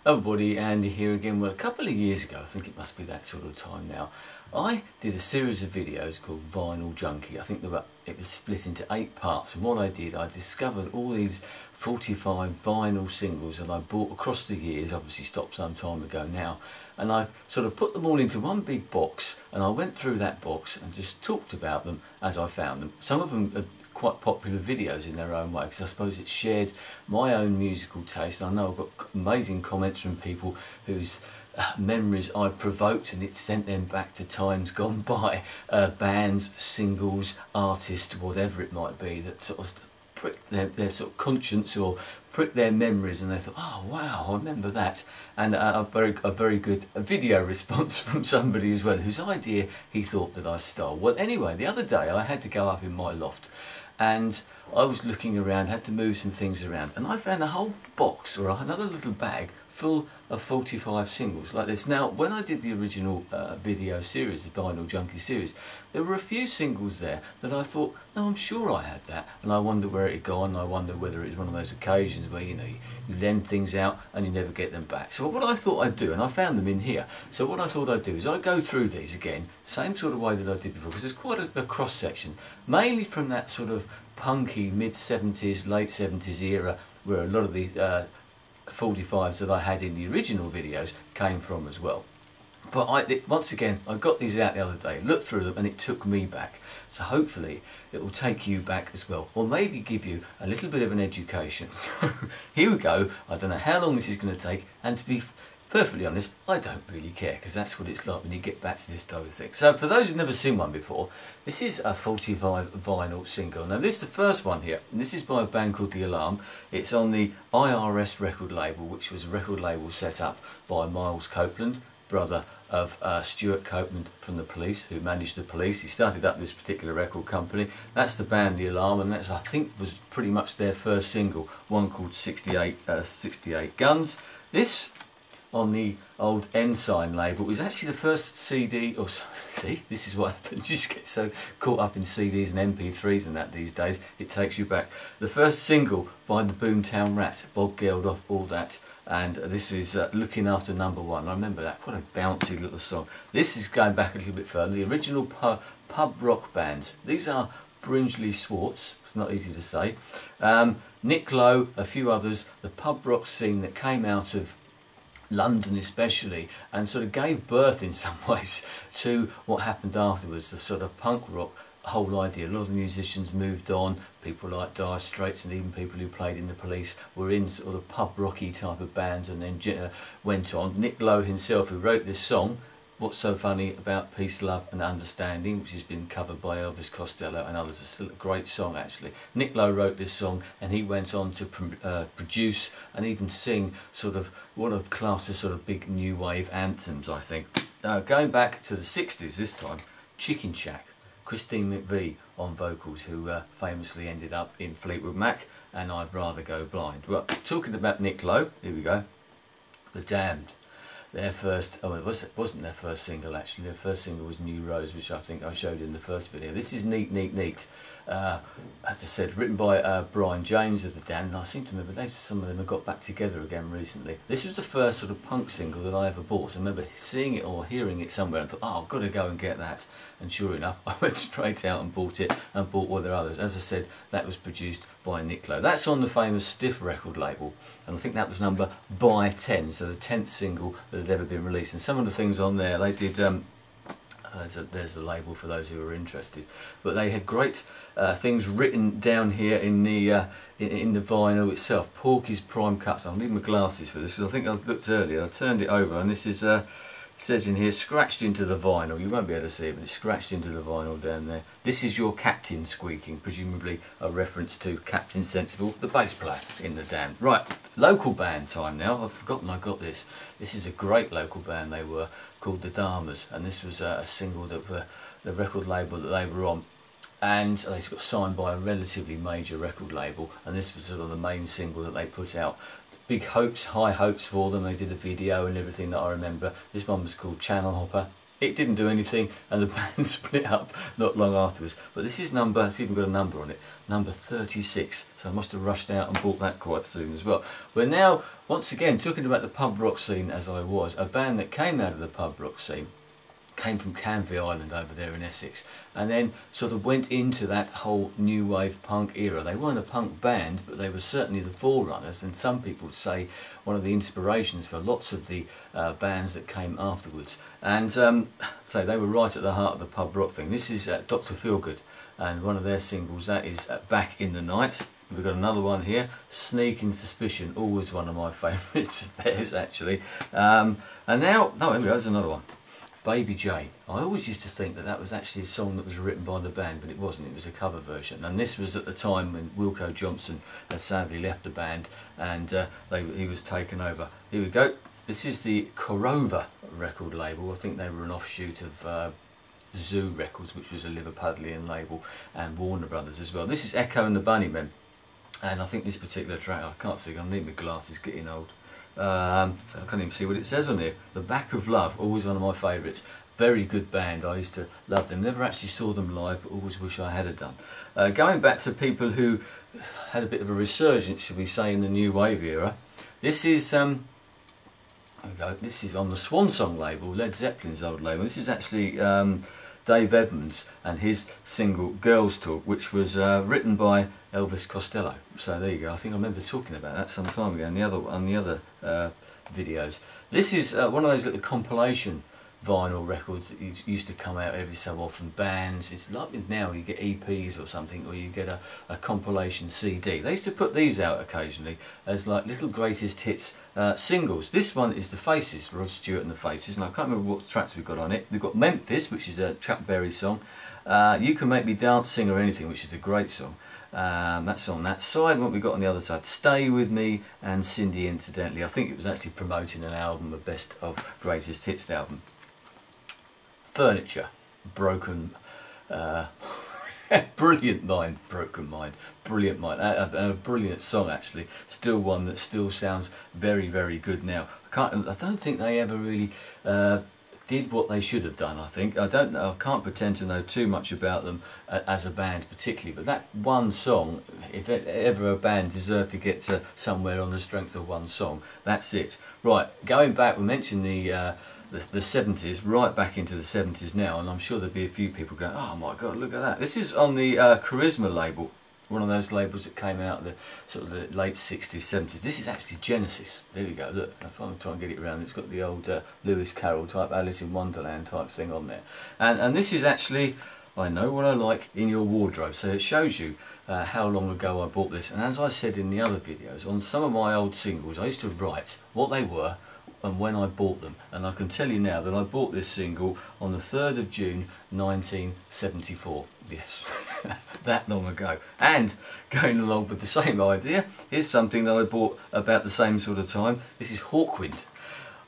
Everybody, Andy here again. Well, a couple of years ago, I think it must be that sort of time now, I did a series of videos called Vinyl Junkie. I think it was split into 8 parts, and what I did, I discovered all these 45 vinyl singles that I bought across the years, obviously stopped some time ago now, and I sort of put them all into one big box, and I went through that box and just talked about them as I found them. Some of them are quite popular videos in their own way, because I suppose it shared my own musical taste. I know I've got amazing comments from people whose memories I provoked, and it sent them back to times gone by, bands, singles, artists, whatever it might be, that sort of pricked their sort of conscience or pricked their memories, and they thought, oh wow, I remember that. And a very good video response from somebody as well, whose idea he thought that I stole. Well, anyway, the other day I had to go up in my loft, and I was looking around, had to move some things around, and I found a whole box, or another little bag, full of 45 singles like this. Now, when I did the original video series, the Vinyl Junkie series, there were a few singles there that I thought, no, I'm sure I had that, and I wonder where it had gone. I wonder whether it was one of those occasions where, you know, you lend things out and you never get them back. So what I thought I'd do, and I found them in here, so what I thought I'd do is I'd go through these again, same sort of way that I did before, because there's quite a cross section, mainly from that sort of punky mid-70s, late 70s era, where a lot of the 45s that I had in the original videos came from as well. But once again, I got these out the other day, looked through them, and it took me back. So hopefully it will take you back as well, or maybe give you a little bit of an education. So here we go. I don't know how long this is going to take, and to be perfectly honest, I don't really care, because that's what it's like when you get back to this type of thing. So for those who've never seen one before, this is a 45 vinyl single. Now this is the first one here, and this is by a band called The Alarm. It's on the IRS record label, which was a record label set up by Miles Copeland, brother of Stuart Copeland from the Police, who managed the Police. He started up this particular record company. That's the band The Alarm, and that's, I think, was pretty much their first single, one called 68 Guns. This, on the old Ensign label, was actually the first CD, or see, this is what happens, you just get so caught up in CDs and MP3s and that these days, it takes you back. The first single by the Boomtown Rats, Bob Geldof, all that, and this is Looking After Number One. I remember that, what a bouncy little song. This is going back a little bit further, the original pub rock bands. These are Bringelly Swartz, it's not easy to say, Nick Lowe, a few others, the pub rock scene that came out of London especially, and sort of gave birth in some ways to what happened afterwards, the sort of punk rock whole idea. A lot of the musicians moved on, people like Dire Straits and even people who played in the Police were in sort of pub rocky type of bands, and then went on. Nick Lowe himself, who wrote this song, What's So Funny About Peace, Love and Understanding, which has been covered by Elvis Costello and others. It's still a great song actually. Nick Lowe wrote this song, and he went on to produce and even sing sort of one of class's sort of big new wave anthems, I think. Going back to the 60s this time, Chicken Shack, Christine McVie on vocals, who famously ended up in Fleetwood Mac and I'd Rather Go Blind. Well, talking about Nick Lowe, here we go. The Damned. Their first, oh, it wasn't their first single actually, their first single was New Rose, which I think I showed in the first video. This is Neat Neat Neat, as I said, written by Brian James of The Damned, and I seem to remember some of them have got back together again recently. This was the first sort of punk single that I ever bought. I remember seeing it or hearing it somewhere and thought, oh, I've got to go and get that, and sure enough I went straight out and bought it, and bought all their others. As I said, that was produced by Nick Lowe. That's on the famous Stiff record label, and I think that was number by 10, so the 10th single that had ever been released. And some of the things on there, they did, there's the label for those who are interested, but they had great things written down here in the vinyl itself. Porky's Prime Cuts. I'll need my glasses for this, because I think I looked earlier, I turned it over, and this is it says in here, scratched into the vinyl. You won't be able to see it, but it's scratched into the vinyl down there. This is your captain squeaking, presumably a reference to Captain Sensible, the bass player in The Damned. Right, local band time now. I've forgotten I got this. This is a great local band they were, called the Dharmas, and this was a single that the record label that they were on, and they got signed by a relatively major record label, and this was sort of the main single that they put out. Big hopes, high hopes for them. They did a video and everything that I remember. This one was called Channel Hopper, it didn't do anything, and the band split up not long afterwards. But this is number, it's even got a number on it, number 36, so I must have rushed out and bought that quite soon as well. We're now, once again, talking about the pub rock scene as I was, a band that came out of the pub rock scene, came from Canvey Island over there in Essex, and then sort of went into that whole new wave punk era. They weren't a punk band, but they were certainly the forerunners, and some people say one of the inspirations for lots of the bands that came afterwards. And so they were right at the heart of the pub rock thing. This is Dr. Feelgood, and one of their singles, that is Back in the Night. We've got another one here, Sneaking Suspicion, always one of my favourites of theirs actually. And now, oh, here we go, there's another one. Baby J. I always used to think that that was actually a song that was written by the band, but it wasn't. It was a cover version, and this was at the time when Wilko Johnson had sadly left the band, and he was taken over. Here we go. This is the Korova record label. I think they were an offshoot of Zoo Records, which was a Liverpudlian label, and Warner Brothers as well. This is Echo and the Bunnymen, and I think this particular track, I can't see, I need my glasses, getting old. So I can't even see what it says on here. The Back of Love, always one of my favourites. Very good band, I used to love them. Never actually saw them live, but always wish I had done. Going back to people who had a bit of a resurgence, should we say, in the new wave era. This is this is on the Swan Song label, Led Zeppelin's old label. This is actually Dave Edmunds and his single Girls Talk, which was written by Elvis Costello. So there you go. I think I remember talking about that some time ago on the other videos. This is one of those little compilation vinyl records that used to come out every so often. Bands, it's like now you get EPs or something, or you get a compilation CD. They used to put these out occasionally as like little greatest hits singles. This one is The Faces, Rod Stewart and The Faces, and I can't remember what tracks we've got on it. We've got Memphis, which is a Chuck Berry song. You Can Make Me Dance, Sing or Anything, which is a great song. That's on that side. What we got on the other side, Stay With Me and Cindy Incidentally. I think it was actually promoting an album, a best of greatest hits album. Furniture, Broken, Brilliant Mind, Broken Mind, Brilliant Mind, a brilliant song actually, still one that still sounds very, very good now. I don't think they ever really did what they should have done. I can't pretend to know too much about them as a band particularly, but that one song, if ever a band deserved to get to somewhere on the strength of one song, that's it. Right, going back, we mentioned the 70s, right back into the 70s now, and I'm sure there'll be a few people going, oh my god, look at that. This is on the Charisma label, one of those labels that came out of the sort of the late 60s, 70s. This is actually Genesis. There we go, look, if I'm trying to get it around, it's got the old Lewis Carroll type Alice in Wonderland type thing on there. And this is actually, I Know What I Like in Your Wardrobe, so it shows you how long ago I bought this. And as I said in the other videos, on some of my old singles I used to write what they were and when I bought them, and I can tell you now that I bought this single on the 3rd of June 1974. Yes, that long ago. And going along with the same idea, here's something that I bought about the same sort of time. This is Hawkwind.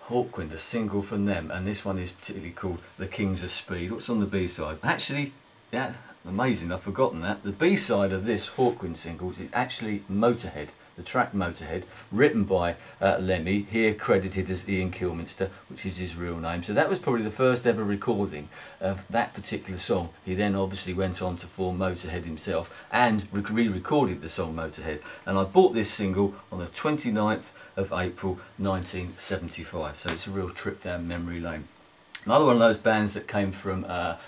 Hawkwind, a single from them, and this one is particularly called The Kings of Speed. What's on the B-side? Actually, yeah, amazing, I've forgotten that. The B-side of this Hawkwind single is actually Motorhead. The track Motorhead, written by Lemmy, here credited as Ian Kilminster, which is his real name. So that was probably the first ever recording of that particular song. He then obviously went on to form Motorhead himself and re-recorded the song Motorhead. And I bought this single on the 29th of April 1975. So it's a real trip down memory lane. Another one of those bands that came from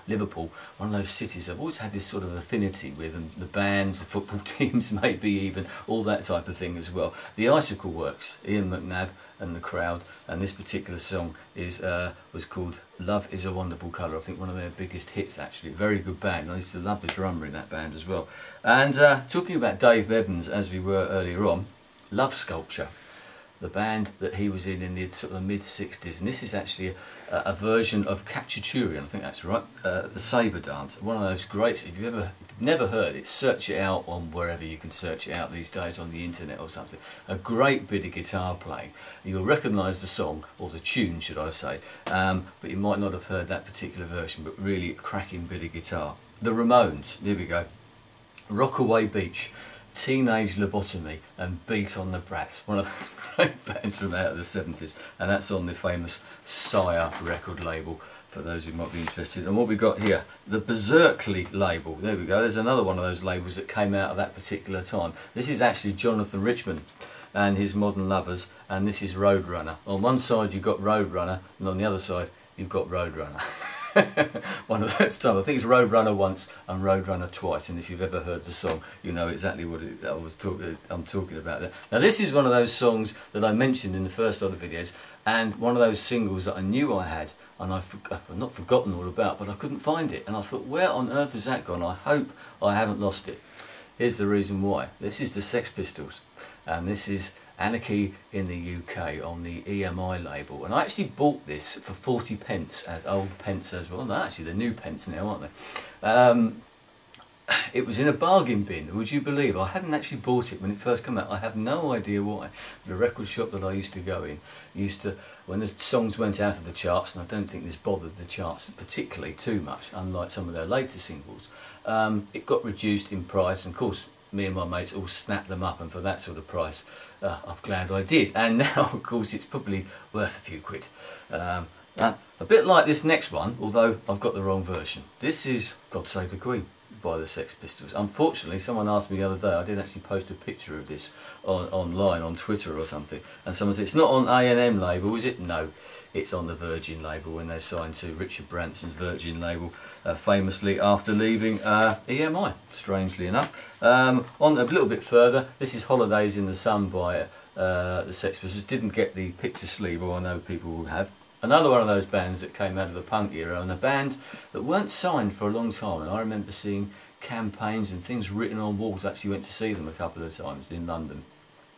Liverpool, one of those cities I've always had this sort of affinity with, and the bands, the football teams maybe even, all that type of thing as well. The Icicle Works, Ian McNabb and the Crowd, and this particular song was called Love Is a Wonderful Colour. I think one of their biggest hits actually, very good band. I used to love the drummer in that band as well. And talking about Dave Evans as we were earlier on, Love Sculpture, the band that he was in the sort of mid-60s, and this is actually a version of Khachaturian, I think that's right, the Sabre Dance, one of those greats. If you've never heard it, search it out on wherever you can search it out these days, on the internet or something. A great bit of guitar playing. You'll recognise the song, or the tune should I say, but you might not have heard that particular version, but really a cracking bit of guitar. The Ramones, here we go. Rockaway Beach, Teenage Lobotomy and Beat on the Brats, one of the great bands from out of the 70s, and that's on the famous Sire record label. for those who might be interested. And what we got here, the Berserkly label. There we go. There's another one of those labels that came out at that particular time. This is actually Jonathan Richman and his Modern Lovers, and this is Roadrunner. On one side you've got Roadrunner, and on the other side you've got Roadrunner. One of those times. I think it's Roadrunner once and Roadrunner twice, and if you've ever heard the song, you know exactly what I'm talking about there. Now this is one of those songs that I mentioned in the first other videos, and one of those singles that I knew I had, and I've not forgotten all about, but I couldn't find it, and I thought, where on earth has that gone? I hope I haven't lost it. Here's the reason why. This is the Sex Pistols, and this is Anarchy in the UK on the EMI label, and I actually bought this for 40 pence, as old pence as well. No, actually they're new pence now, aren't they? It was in a bargain bin, would you believe? I hadn't actually bought it when it first came out. I have no idea why. The record shop that I used to go in used to, when the songs went out of the charts, and I don't think this bothered the charts particularly too much, unlike some of their later singles, it got reduced in price, and of course me and my mates all snapped them up, and for that sort of price I'm glad I did. And now of course it's probably worth a few quid. A bit like this next one, although I've got the wrong version. This is God Save the Queen by the Sex Pistols. Unfortunately, someone asked me the other day, I did actually post a picture of this online on Twitter or something, and someone said, it's not on A&M label, is it? No, it's on the Virgin label, when they signed to Richard Branson's Virgin label, famously after leaving EMI, strangely enough. On a little bit further, this is Holidays in the Sun by the Sex Pistols. Didn't get the picture sleeve, or I know people will have. Another one of those bands that came out of the punk era, and a band that weren't signed for a long time, and I remember seeing campaigns and things written on walls. I actually went to see them a couple of times in London.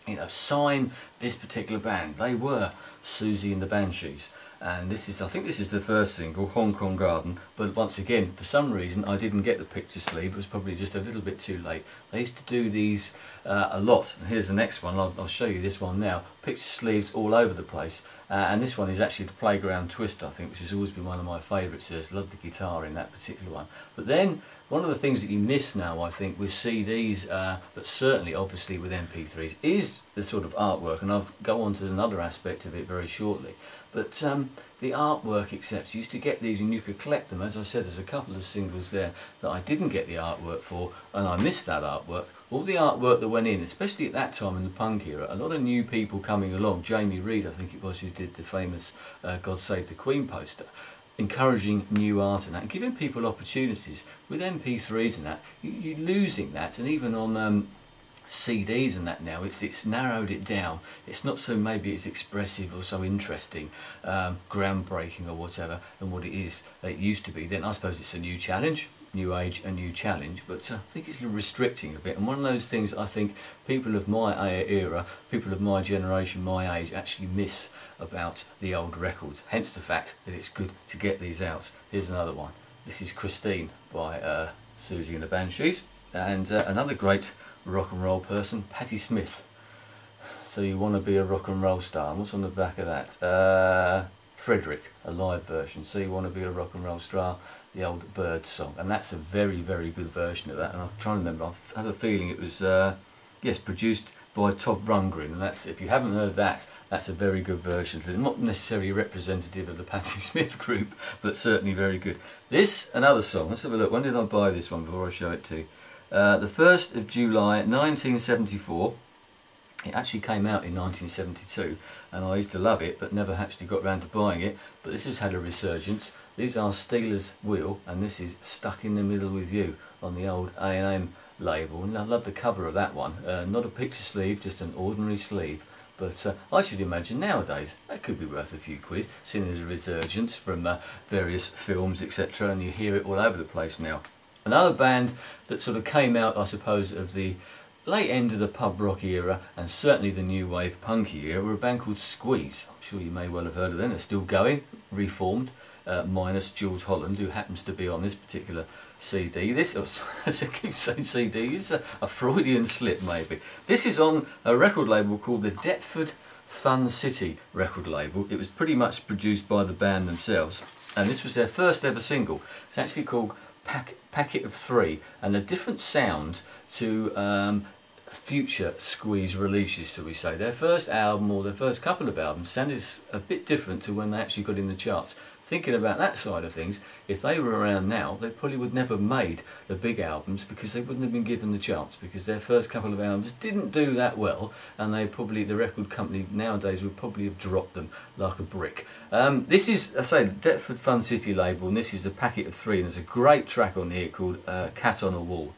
You know, sign this particular band. They were Susie and the Banshees, and this is, I think this is the first single, Hong Kong Garden, but once again, for some reason I didn't get the picture sleeve. It was probably just a little bit too late. They used to do these a lot, and here's the next one. I'll show you this one now. Picture sleeves all over the place, and this one is actually the Playground Twist, I think, which has always been one of my favourites. I just love the guitar in that particular one. But then one of the things that you miss now, I think, with CDs, but certainly obviously with MP3s, is the sort of artwork, and I'll go on to another aspect of it very shortly. But the artwork, etc. You used to get these and you could collect them. As I said, there's a couple of singles there that I didn't get the artwork for, and I missed that artwork. All the artwork that went in, especially at that time in the punk era, a lot of new people coming along. Jamie Reid, I think it was, who did the famous God Save the Queen poster, encouraging new art and that, and giving people opportunities. With MP3s and that, you're losing that, and even on CDs and that now, it's narrowed it down. It's not so maybe it's expressive or so interesting, groundbreaking or whatever than what it used to be. Then I suppose it's a new challenge, new age, a new challenge, but I think it's restricting a bit. And one of those things I think people of my era, people of my generation, my age, actually miss about the old records. Hence the fact that it's good to get these out. Here's another one. This is Christine by Susie and the Banshees, and another great rock and roll person, Patti Smith. So you want to be a rock and roll star. And what's on the back of that? Frederick, a live version. So you want to be a rock and roll star, the Old Birdsong. And that's a very, very good version of that. And I'm trying to remember, I have a feeling it was, yes, produced by Todd Rundgren. And that's, if you haven't heard that, that's a very good version. Not necessarily representative of the Patti Smith group, but certainly very good. This, another song. Let's have a look. When did I buy this one before I show it to you? The 1st of July 1974. It actually came out in 1972, and I used to love it but never actually got round to buying it, but this has had a resurgence. These are Thieves Wheel, and this is Stuck in the Middle with You on the old A&M label, and I love the cover of that one. Not a picture sleeve, just an ordinary sleeve, but I should imagine nowadays that could be worth a few quid, seeing there's a resurgence from various films, etc., and you hear it all over the place now. Another band that sort of came out, I suppose, of the late end of the pub rock era, and certainly the new wave punky era, were a band called Squeeze. I'm sure you may well have heard of them. They're still going, reformed, minus Jules Holland, who happens to be on this particular CD. This, as I keep saying CD, is a Freudian slip maybe. This is on a record label called the Deptford Fun City record label. It was pretty much produced by the band themselves, and this was their first ever single. It's actually called Packet of Three, and a different sound to future Squeeze releases, shall we say. Their first album, or their first couple of albums, sounded a bit different to when they actually got in the charts. thinking about that side of things, if they were around now, they probably would never have made the big albums, because they wouldn't have been given the chance, because their first couple of albums didn't do that well, and they probably, the record company nowadays would probably have dropped them like a brick. This is, I say, the Deptford Fun City label, and this is the packet of 3, and there's a great track on here called Cat on a Wall.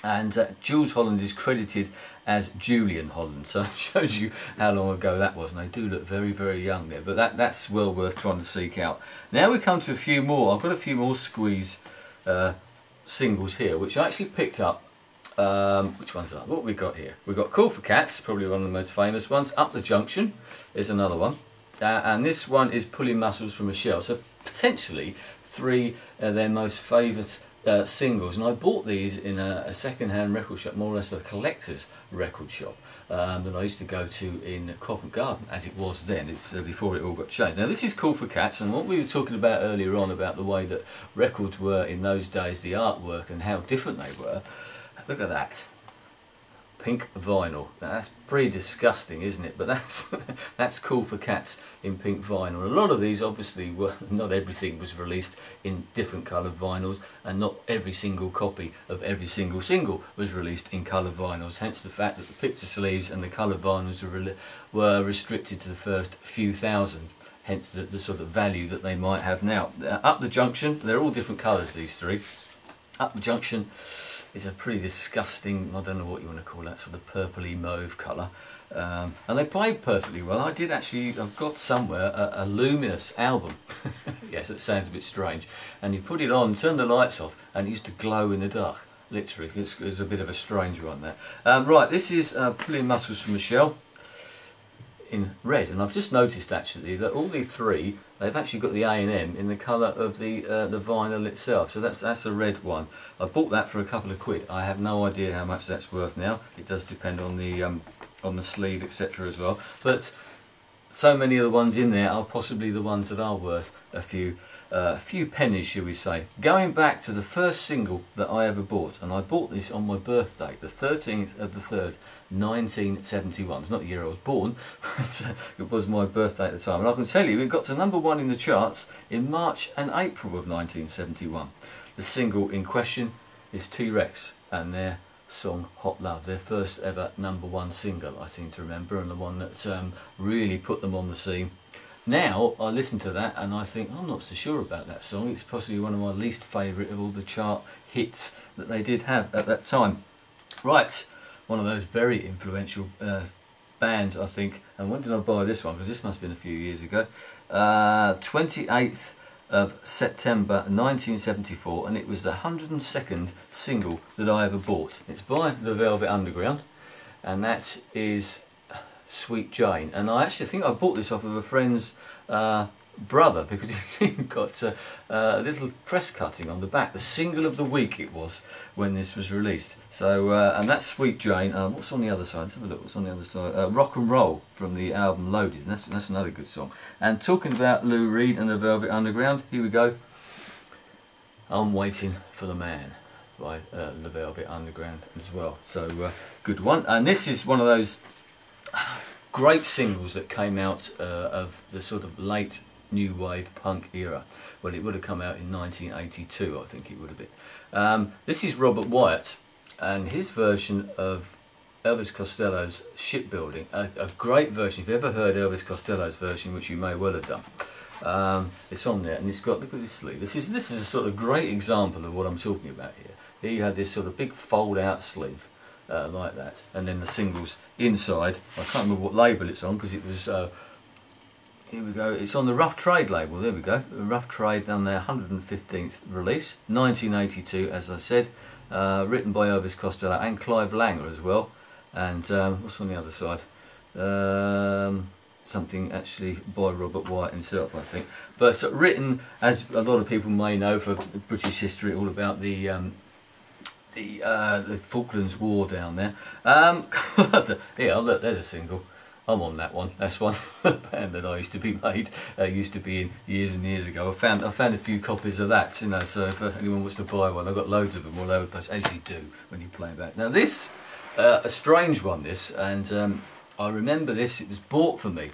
And Jules Holland is credited as Julian Holland, so it shows you how long ago that was, and they do look very, very young there, but that's well worth trying to seek out. Now we come to a few more. I've got a few more Squeeze singles here, which I actually picked up. Which ones are? What have we got here? We've got Cool for Cats, probably one of the most famous ones. Up the Junction is another one. And this one is Pulling Mussels from a Shell, so potentially 3 of their most favourite singles, and I bought these in a second-hand record shop, more or less a collector's record shop that I used to go to in Covent Garden, as it was then. It's before it all got changed. Now this is Cool for Cats, and what we were talking about earlier on about the way that records were in those days, the artwork and how different they were. Look at that. Pink vinyl. Now that's pretty disgusting, isn't it? But that's Cool for Cats in pink vinyl. A lot of these obviously were, not everything was released in different coloured vinyls, and not every single copy of every single single was released in coloured vinyls, hence the fact that the picture sleeves and the coloured vinyls were restricted to the first few thousand, hence the sort of value that they might have now. Up the Junction, they're all different colours, these 3. Up the Junction is a pretty disgusting, I don't know what you want to call that, sort of purpley mauve colour, and they played perfectly well. I did actually, I've got somewhere a Luminous album. Yes, it sounds a bit strange, and you put it on, turn the lights off, and it used to glow in the dark, literally. It's a bit of a strange one there. Right, this is Pulling Mussels from a Shell in red, and I've just noticed actually that all the 3, they've actually got the A&M in the colour of the vinyl itself, so that's a red one. I bought that for a couple of quid. I have no idea how much that's worth now. It does depend on the sleeve, etc. as well, but so many of the ones in there are possibly the ones that are worth a few pennies, shall we say. Going back to the first single that I ever bought, and I bought this on my birthday, the 13th of the 3rd, 1971. It's not the year I was born, but it was my birthday at the time. And I can tell you, it got to #1 in the charts in March and April of 1971. The single in question is TRex and their song Hot Love, their first ever #1 single, I seem to remember, and the one that really put them on the scene. Now I listen to that and I think, I'm not so sure about that song. It's possibly one of my least favourite of all the chart hits that they did have at that time. Right, one of those very influential bands, I think. And when did I buy this one? Because this must have been a few years ago. 28th of September 1974, and it was the 102nd single that I ever bought. It's by the Velvet Underground, and that is Sweet Jane. And I actually think I bought this off of a friend's brother, because he got a little press cutting on the back. The single of the week it was when this was released. So and that's Sweet Jane. What's on the other side? Let's have a look. What's on the other side? Rock and Roll from the album Loaded. And that's another good song. And talking about Lou Reed and the Velvet Underground, here we go. I'm Waiting for the Man by the Velvet Underground as well. So good one. And this is one of those great singles that came out of the sort of late new wave punk era. Well, it would have come out in 1982, I think it would have been. This is Robert Wyatt and his version of Elvis Costello's Shipbuilding. A great version. If you've ever heard Elvis Costello's version, which you may well have done, it's on there, and it's got, look at this sleeve. This is a sort of great example of what I'm talking about here. Here you have this sort of big fold out sleeve like that, and then the singles inside. I can't remember what label it's on, because it was here we go, it's on the Rough Trade label. There we go, the Rough Trade, done their 115th release, 1982, as I said, written by Elvis Costello and Clive Langer as well. And what's on the other side? Something actually by Robert Wyatt himself, I think, but written, as a lot of people may know for British history, all about the Falklands War down there. Yeah, look, there's a single. I'm on that one. That's one band that I used to be in years and years ago. I found a few copies of that, you know. So if anyone wants to buy one, I've got loads of them all over the place, as you do when you play back. Now this, a strange one, this, and I remember this. It was bought for me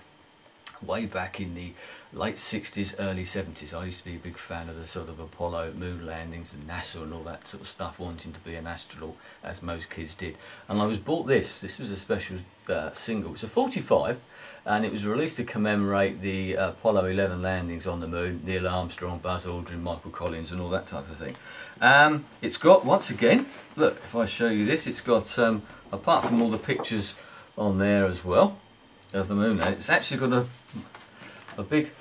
way back in the late 60s, early 70s. I used to be a big fan of the sort of Apollo moon landings and NASA and all that sort of stuff, wanting to be an astronaut, as most kids did. And I was bought this. This was a special single. It's a 45, and it was released to commemorate the Apollo 11 landings on the moon, Neil Armstrong, Buzz Aldrin, Michael Collins and all that type of thing. It's got, once again, look, if I show you this, it's got, apart from all the pictures on there as well of the moon, it's actually got a big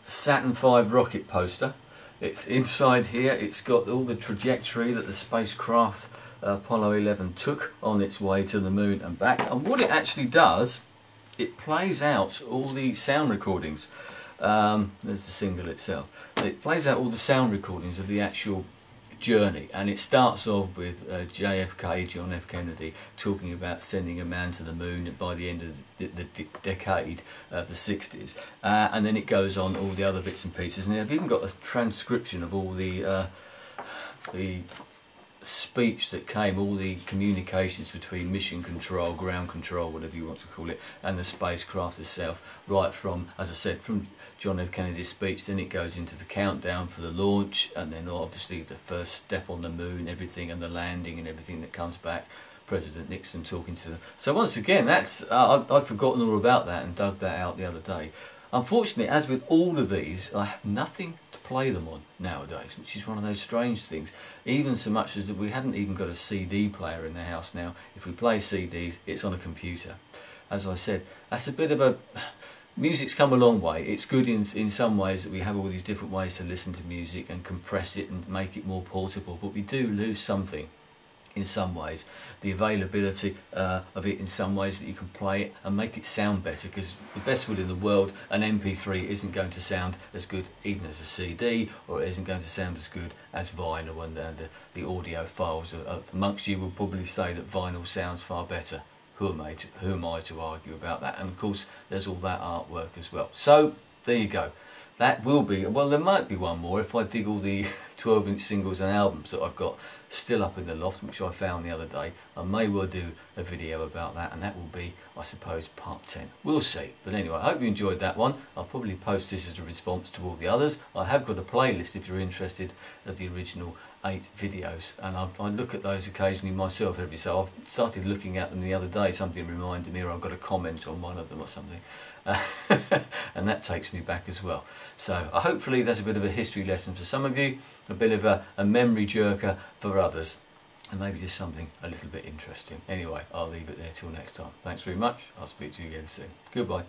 Saturn V rocket poster. It's inside here, it's got all the trajectory that the spacecraft Apollo 11 took on its way to the moon and back. And what it actually does, it plays out all the sound recordings. There's the single itself. It plays out all the sound recordings of the actual journey, and it starts off with JFK, John F. Kennedy, talking about sending a man to the moon by the end of the decade of the 60s, and then it goes on all the other bits and pieces, and I've even got a transcription of all the speech that came, all the communications between mission control, ground control, whatever you want to call it, and the spacecraft itself, right from, as I said, from John F. Kennedy's speech, then it goes into the countdown for the launch, and then obviously the first step on the moon, everything, and the landing and everything that comes back, President Nixon talking to them. So once again, that's I've forgotten all about that and dug that out the other day. Unfortunately, as with all of these, I have nothing to play them on nowadays, which is one of those strange things. Even so much as that we haven't even got a CD player in the house now. If we play CDs, it's on a computer. As I said, that's a bit of a... Music's come a long way. It's good in some ways that we have all these different ways to listen to music and compress it and make it more portable, but we do lose something in some ways. The availability of it in some ways, that you can play it and make it sound better, because the best will in the world, an MP3 isn't going to sound as good even as a CD, or it isn't going to sound as good as vinyl, and the audio files amongst you will probably say that vinyl sounds far better. Who am I to argue about that? And of course there's all that artwork as well. So there you go. That will be, well, there might be one more if I dig all the 12-inch singles and albums that I've got still up in the loft, which I found the other day. I may well do a video about that, and that will be, I suppose, part 10. We'll see. But anyway, I hope you enjoyed that one. I'll probably post this as a response to all the others. I have got a playlist, if you're interested, of the original 8 videos, and I look at those occasionally myself every so. I've started looking at them the other day. Something reminded me, or I've got a comment on one of them or something, and that takes me back as well. So hopefully that's a bit of a history lesson for some of you, a bit of a memory jerker for others, and maybe just something a little bit interesting. Anyway, I'll leave it there till next time. Thanks very much. I'll speak to you again soon. Goodbye.